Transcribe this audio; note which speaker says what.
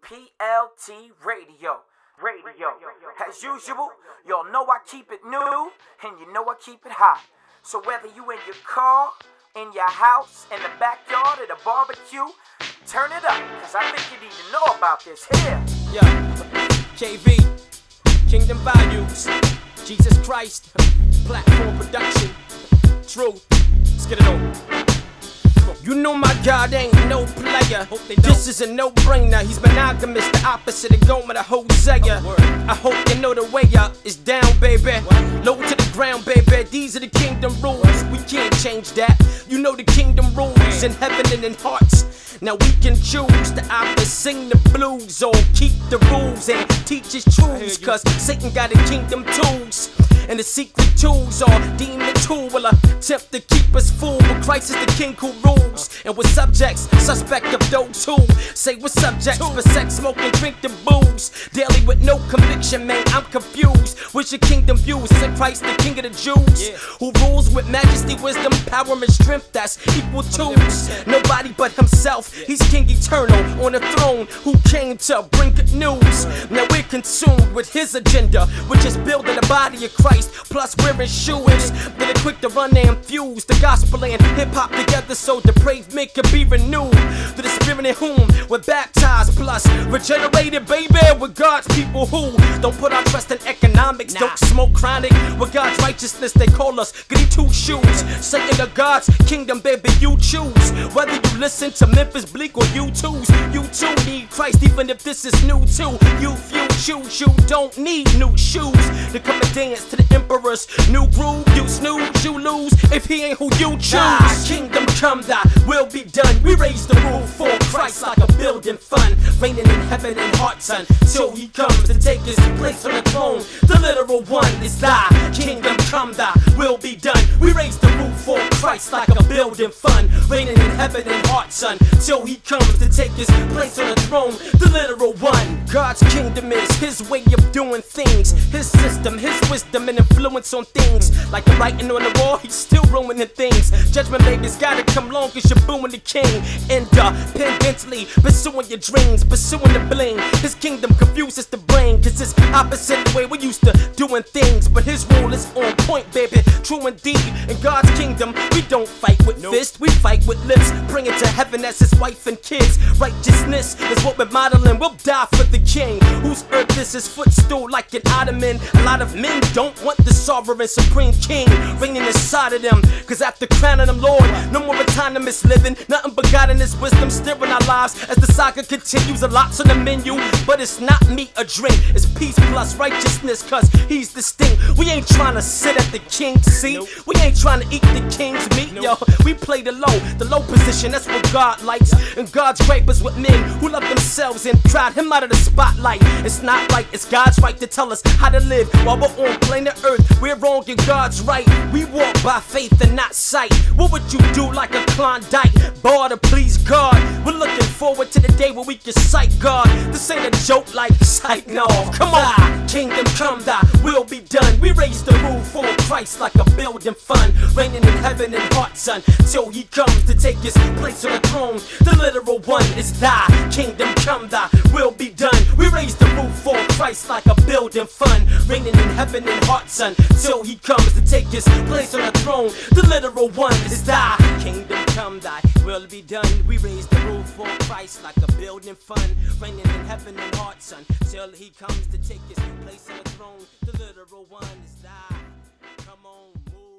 Speaker 1: PLT Radio. As usual, y'all know I keep it new, and you know I keep it hot. So whether you in your car, in your house, in the backyard, at a barbecue, turn it up, cause I think you need to know about this here.
Speaker 2: Yeah, KV, Kingdom Values, Jesus Christ, Platform Production, T.R.U.T.H. Let's get it on. You know my God ain't no player. This is a no-brainer. He's monogamous, the opposite of Gomer to Hosea. I hope you know the way up is down, baby. Low to the ground, baby. These are the kingdom rules. We can't change that. You know the kingdom rules in heaven and in hearts. Now we can choose to either sing the blues or keep the rules and teach his truths. Cause Satan got the kingdom tools. And the secret tools are demon tool will attempt to keep us fooled. But Christ is the king who rules. And we're subjects, suspect of those who say we're subjects for sex, smoke, and drink the booze. Daily with no conviction, man, I'm confused. What's your kingdom views? Isn't Christ the king of the Jews? Who rules with majesty, wisdom, power, and strength that's equal to nobody but himself. He's king eternal on the throne who came to bring good news. Now we're consumed with his agenda, which is building the body of Christ. Plus wearing shoes that are quick to run and fuse the gospel and hip-hop together so depraved men can be renewed through the spirit in whom we're baptized, plus regenerated, baby. With God's people who don't put our trust in economics, don't smoke chronic. With God's righteousness they call us goody two shoes. Satan to God's kingdom, baby, you choose whether you listen to Memphis Bleak or U2s. You too need Christ even if this is new too. You choose, you don't need new shoes to come and dance to the emperor's new groove. You snooze, you lose if he ain't who you choose. Kingdom come, thy will be done. We raise the roof for Christ like a building fund, reigning in heaven and hearts until he comes to take his place on the throne. The literal one is thy kingdom come, thy will be done. We raise the roof for Christ like a building fund, reigning in heaven and hearts until he comes to take his place on the throne. The literal one. God's kingdom is his way of doing things, his system, his wisdom and influence on things. Like the writing on the wall, he's still ruining things. Judgment baby's gotta come long cause you're booing the king. Independently pursuing your dreams, pursuing the bling. His kingdom confuses the brain cause it's opposite the way we used to doing things. But his rule is on point, baby, true indeed. In God's kingdom we don't fight with fists, we fight with lips. Bring it to heaven as his wife and kids. Righteousness is what we're modeling. We'll die for the king whose earth is his footstool like an ottoman. A lot of men don't want the sovereign supreme king reigning inside of them, cause after crowning him Lord, no more autonomous living, nothing but God and his wisdom steering our lives as the saga continues. A lot's on the menu, but it's not meat or drink, it's peace plus righteousness cause he's distinct. We ain't trying to sit at the king's seat, we ain't trying to eat the king's meat, yo. We play the low position, that's what God likes. And God's grape is with men who love themselves and crowd him out of the spotlight. It's not right, it's God's right to tell us how to live while we're on planet earth. We're wrong and God's right. We walk by faith and not sight. What would you do like a Klondike bar to please God? We're looking forward to the day where we can sight God. This ain't a joke like sight, no. Come on, kingdom come, thy will be done. We raise the roof for Christ like a building fund, reigning in heaven and hearts until he comes to take his place on the throne. The literal one is thy kingdom come, thy will be done. We raise the roof for Christ like a building fund, reigning in heaven and hearts until he comes to take his place on the throne. The literal one is thy kingdom come, thy will be done. We raise the roof for Christ like a building fund, reigning in heaven and hearts until he comes to take his place on the throne. The literal one is thy. Come on, move.